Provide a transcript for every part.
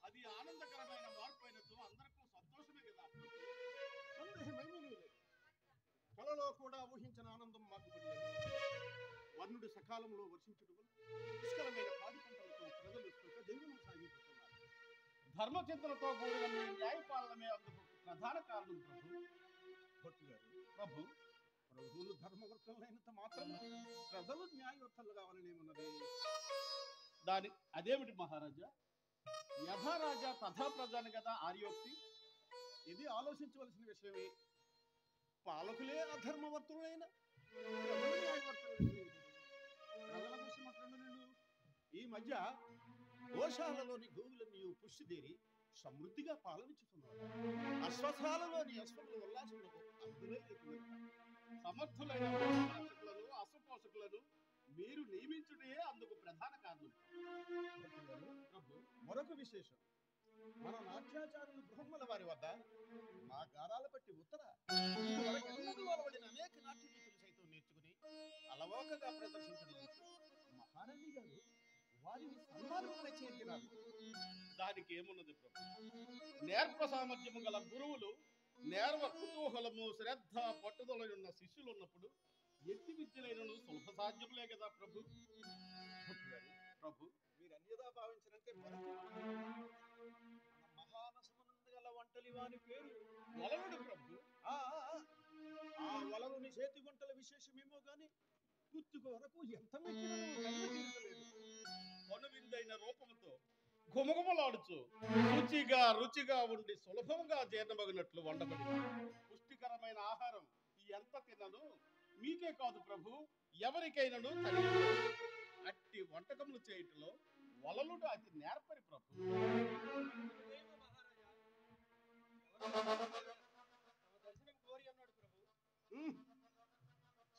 అది ఆనందకరమైన మార్పు అయినచో అందరికీ సంతోషమే కదా. కలలో కూడా ఊహించిన ఆనందం మాకు పడలేదు. వర్ణుడు సకాలంలో వర్షించడం పుష్కలమైన పాడి పంటలతో ప్రజలు జీవనం సాగిస్తున్నారు. ధర్మచింతనతో కూడిన మీ న్యాయపాలనమే అందుకు ప్రధాన కారణం ప్రభు. భక్తి గారు, ప్రభువులు ధర్మవర్తలైనంత మాత్రం ప్రజలు న్యాయవర్తలు కావాలనేమన్నది. అదేమిటి మహారాజా? యథారాజా తథా ప్రజాని కదా ఆర్యోక్తి. ఇది ఆలోచించవలసిన విషయమే. పాలకులే అధర్మవర్తులైన ప్రజల కోసం నిన్ను ఈ మధ్య గోశాలలోని గోవులను పుష్టిదేరి సమృద్ధిగా పాలనిచ్చుతున్నారు. అశ్వశాలలోని అశ్వముల ఉల్లాసములకు అందులో సమర్థులైన పోషకులను అశ్వపోషకులను మీరు నియమించుటే అందుకు ప్రధాన కారణం. మరొక విశేషం, మన నాట్యాచారులు బ్రహ్మల వారి వద్ద మా గారాల బట్టి ఉత్తర అలవడిన అనేక నాట్య రీతులు సైతం నేర్చుకుని అలవోకగా ప్రదర్శించడం మహారాణి గారు వారిని సన్మానం చేర్చినారు. దానికి ఏమున్నది ప్రభు? నేర్ప సామర్థ్యము గల గురువులు, నేర్వ కుతూహలము శ్రద్ధ పట్టుదలయున్న శిష్యులు ఉన్నప్పుడు ఎట్టి విద్యలైనను సులభ సాధ్యములే కదా ప్రభు. ప్రభు మీరు అన్యదా భావించినంటే మహానసమునందు గల వంటలి వాని పేరు వలలుడు ప్రభు. ఆ వలలుని చేతి వంటల విశేషమేమో గాని గుర్తుకు వరకు ఎంత కనువిందైన రూపముతో గుమగుమలాడుచు రుచిగా ఉండి సులభంగా జీర్ణమగినట్లు వండబడి పుష్టికరమైన ఆహారం ఎంత తినను మీకే కాదు ప్రభు, ఎవరికైనాను అట్టి వంటకములు చేయటంలో వలలుడు అతి నేర్పరి ప్రభు.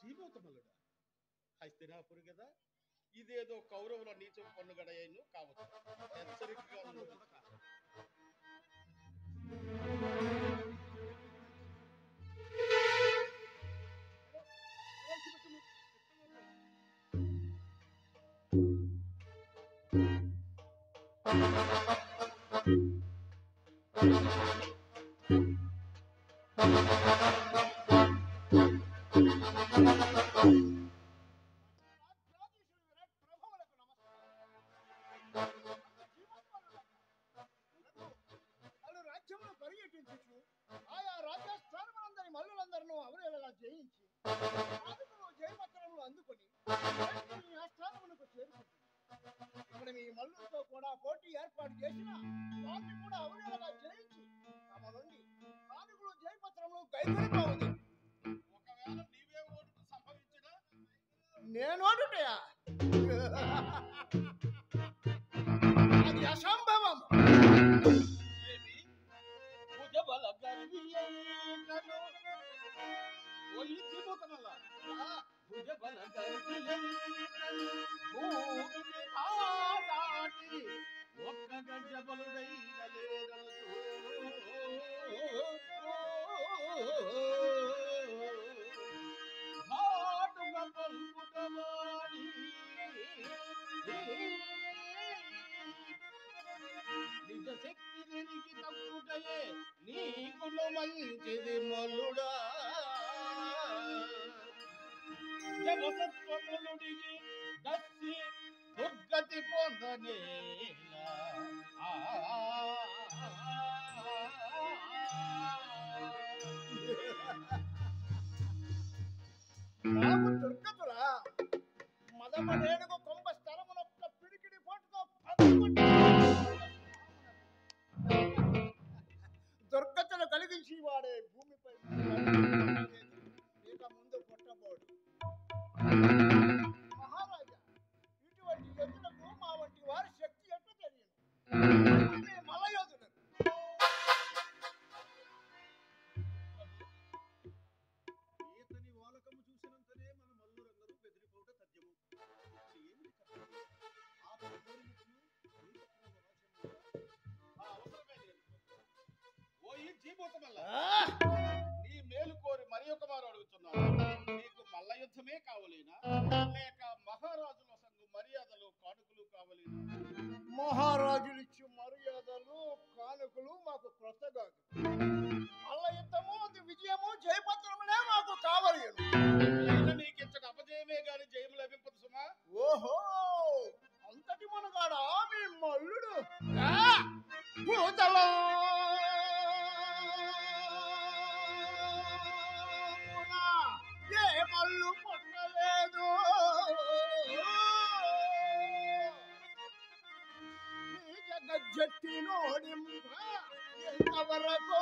జీవోత్తమలుడా, హస్తినాపురి కదా, ఇదేదో కౌరవుల నీచం పన్నుగడయ్యను కావచ్చు. హెచ్చరికగా ఉండదు. ఆయా రాజ్యస్థానములందరి మల్లులందరూ అవరేలా జయించి జయపత్రములు అందుకొని ఆస్థానమునకు చేరుకుంటుంది. ఇక్కడ మీ మల్లులతో కూడా పోటీ ఏర్పాటు చేసిన వారిని కూడా అవరేలా జయించి తమ నుండి స్థానికులు జయపత్రములు గైకొనిపోతుంది. ఒకవేళ నీవే ఓటు సంభవించగా నేనోడుటయా? అది అసంభవం. ఒక్క గజబలుడైన ఘాటుగా పలుకుటవాడి నిజ శక్తి వెనికి తప్పుటయే నీకును మంచిది మల్లుడా. జవసత్వములుడిగి దస్సి దుర్గతి పొందనేలా దుర్గతులా మదమనేనుగు కొంబ స్థలమునొక్క పిడికిడి పోటుతో నీ మేలు కోరి మరి ఒక వారు అడుగుతున్నాను. నీకు మల్ల యుద్ధమే కావలేనా, లేక మహారాజుల సంగు మర్యాదలు కానుకలు కావలేనా? మహారాజులు ఇచ్చే మర్యాదలు కానుకలు మాకు క్రొత్త కాదు. మల్ల యుద్ధము అది విజయము జయపత్రములే మాకు కావాలి. నీకించట అపజయమే గాని జయము లభింపదు సుమా. ఓహో, అంతటి మనగాడా మీ మల్లుడు? భూతలో ఏ మల్లు పుట్టలేదు, ఈ జగజ్జట్టి నోడింప ఎంతవరకు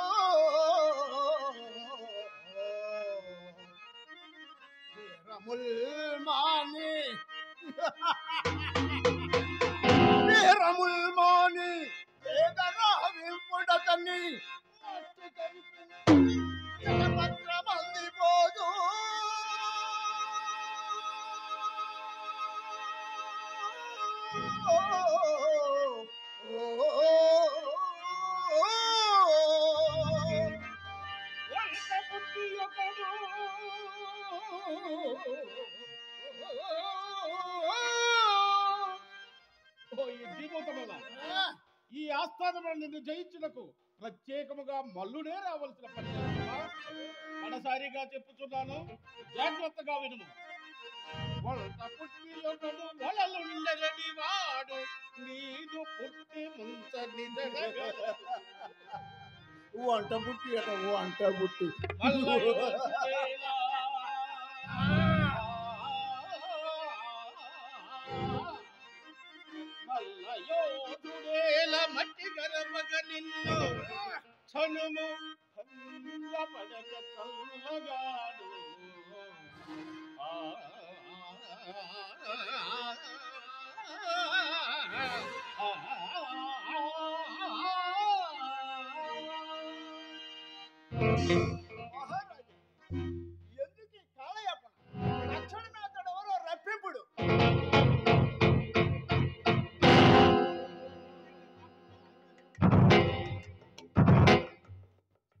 వీరముల్మాని వీరముల్మాని ఏదరా వింపుడతని పత్రమంది పోదు. ఈ ఆస్థానములను నిన్ను జయించుటకు ప్రత్యేకముగా మల్లుడే రావలసిన పని మనసారిగా చెప్పుచున్నాను, జాగ్రత్తగా వినుము. వంట పుట్టి ఒకడు వలలుండని వాడు నీదు పుట్టి ముంచని వంట బుట్టి అట వంట బుట్టి మల్లయోధుడేల మట్టి గరమగ నిన్ను చనుము పడక చల్లగాడు. మహారాజు, ఎందుకు ఈ కాలయాపన? తక్షణమే అతడు ఎవరో రప్పింపుడు.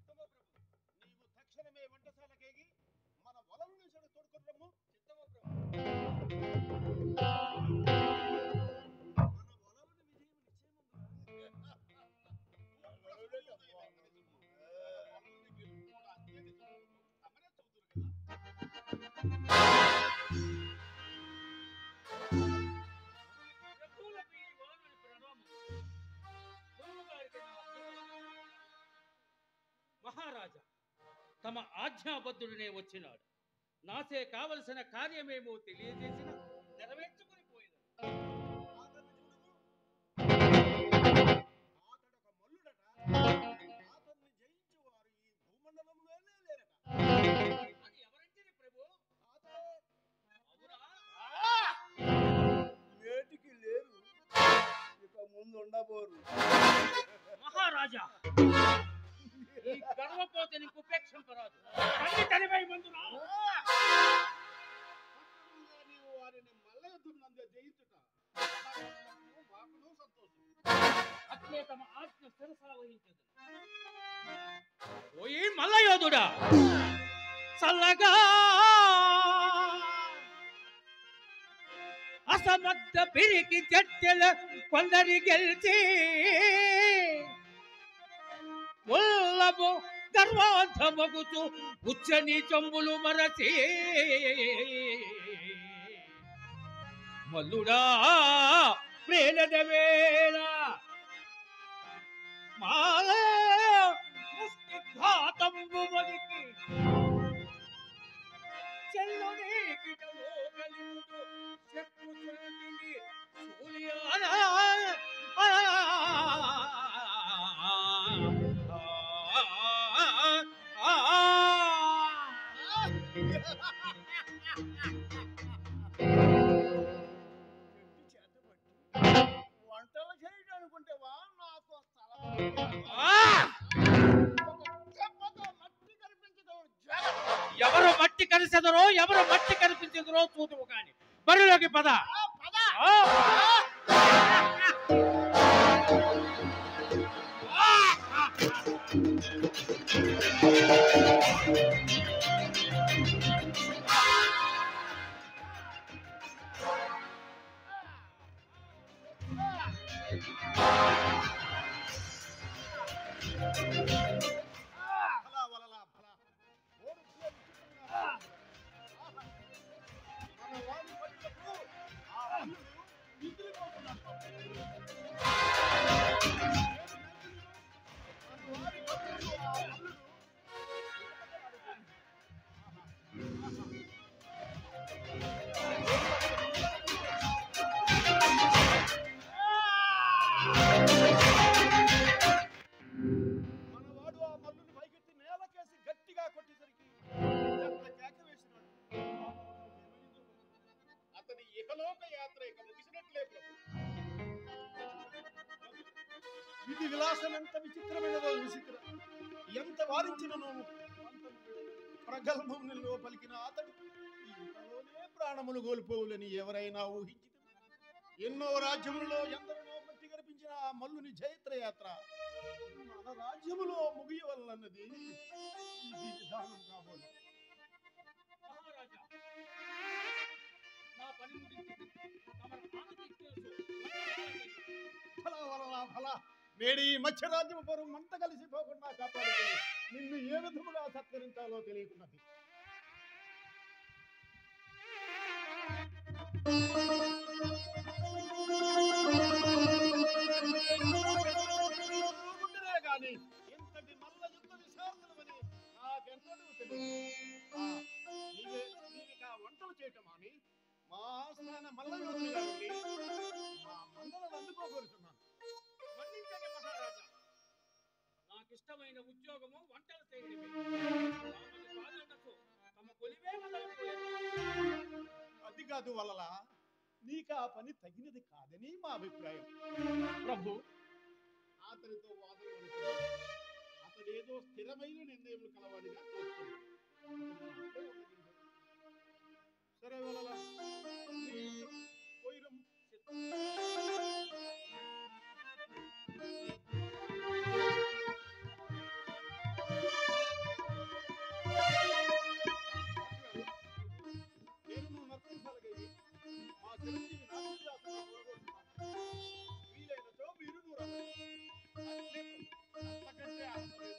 నీవు తక్షణమే వంటశాలకేగి మన వలలు తోడుకుంటాము. మహారాజా, తమ ఆజ్ఞాబద్ధుడనే వచ్చినాడు. నాసే కావలసిన కార్యమేమో తెలియజేసిన నెరవేర్చుకుని పోయింది. అతడొక మల్లుడట. అతన్ని జయించేవారు ఈ భూమండలంలోనే లేరట. అది ఎవరంటే ప్రభు? అవునా? నేటికి లేరు, ఇక ముందు ఉండబోరు. మహారాజా, ఈ గర్వపోతే నీకు ఉపేక్షింపరాదు. తనిపై ముందురా నీవు వారిని మల్ల యుద్ధం నందే జయించుట మాకును సంతోషం. అట్లే తమ ఆజ్ఞ శిరసా వహించదు. ఓయి మల్లయోధుడా, చల్లగా అసమర్థ పిరికి జట్టెల కొందరి గెలిచి ఉల్లము గర్వాంతమగుతూ ఉచ్చని చంబులు మరచి మల్లుడా ప్రేలదవేళ మా ముష్టిఘాతంబు వదికి చెల్లుని కిటలో కలియుడు చెప్పు చెల్లిని సూర్యానా వంటలు చేయడానుకుంటేవా నాకు ఎవరు మట్టి కలిసెదరో ఎవరు మట్టి కనిపించదరో చూతువు కాని బరిలోకి పద. పద ఫలా వలలా ఫలా. ఓడు పిల్ల విచిత్రంగా ఆహా. మన వారి పట్టుకు ఆ అల్లుడు నిద్రపోతున్నాడు. మన వారి పట్టుకు ఆ అల్లుడు మనవాడు ఆ మల్లుని పైకెత్తి నేలకేసి గట్టిగా కొట్టేసరికి ఎంత కేక వేసినాడు. అతని ఇహలోక యాత్ర ఇక ముగిసినట్లే ప్రభు. విధి విలాసం ఎంత విచిత్రమైనదో విచిత్ర. ఎంత వారించినను ప్రగల్భములో పలికిన అతడు ఇంతలోనే ప్రాణములు కోల్పోవులని ఎవరైనా ఊహించి ఎన్నో రాజ్యములలో ఎందరినో మట్టి కనిపించిన ఆ మల్లుని జైత్రయాత్ర మన రాజ్యములో ముగియవలన్నది ఇది విధానం కాబోలు. మహారాజా, నా పని ముగించింది. తమరు ప్రాణానికి తెలుసు. ఫలా వలలా ఫలా. నేడు ఈ మత్స్యరాజ్యము పరువు మంట కలిసిపోకుండా కాపాడుతుంది. నిన్ను ఏ విధముగా సత్కరించాలో తెలియకున్నది. ఉంటేనే గాని ఇంతటి మల్ల యుద్ధ విశారదులమని నాకెన్నడూ తెలియదు. నీవిక వంటలు చేయటం అని మా ఆస్థాన మల్ల యోధులుగా ఉండి మా మందలను అందుకోగలుగుతున్నాను. మన్నించండి మహారాజా. నాకిష్టమైన ఉద్యోగము వంటలు చేయడమే. రామని పాలనకు తమ కొలివే మొదలుపోయేది. అది కాదు వలలా, నీకు ఆ పని తగినది కాదని మా అభిప్రాయం. ప్రభు, అతనితో వాదన అనుకున్నాడు. అతడేదో స్థిరమైన నిర్ణయం కలవాడిగా తోస్తున్నాడు. సరే వలలా, నీ ఇష్టం. పోయిరం. నేను నర్తించాలి. మా చిరంజీవి నాట్యశాస్త్రం వీలైనచో మీరు నూరాలి. అంతకంటే ఆశ్చర్యం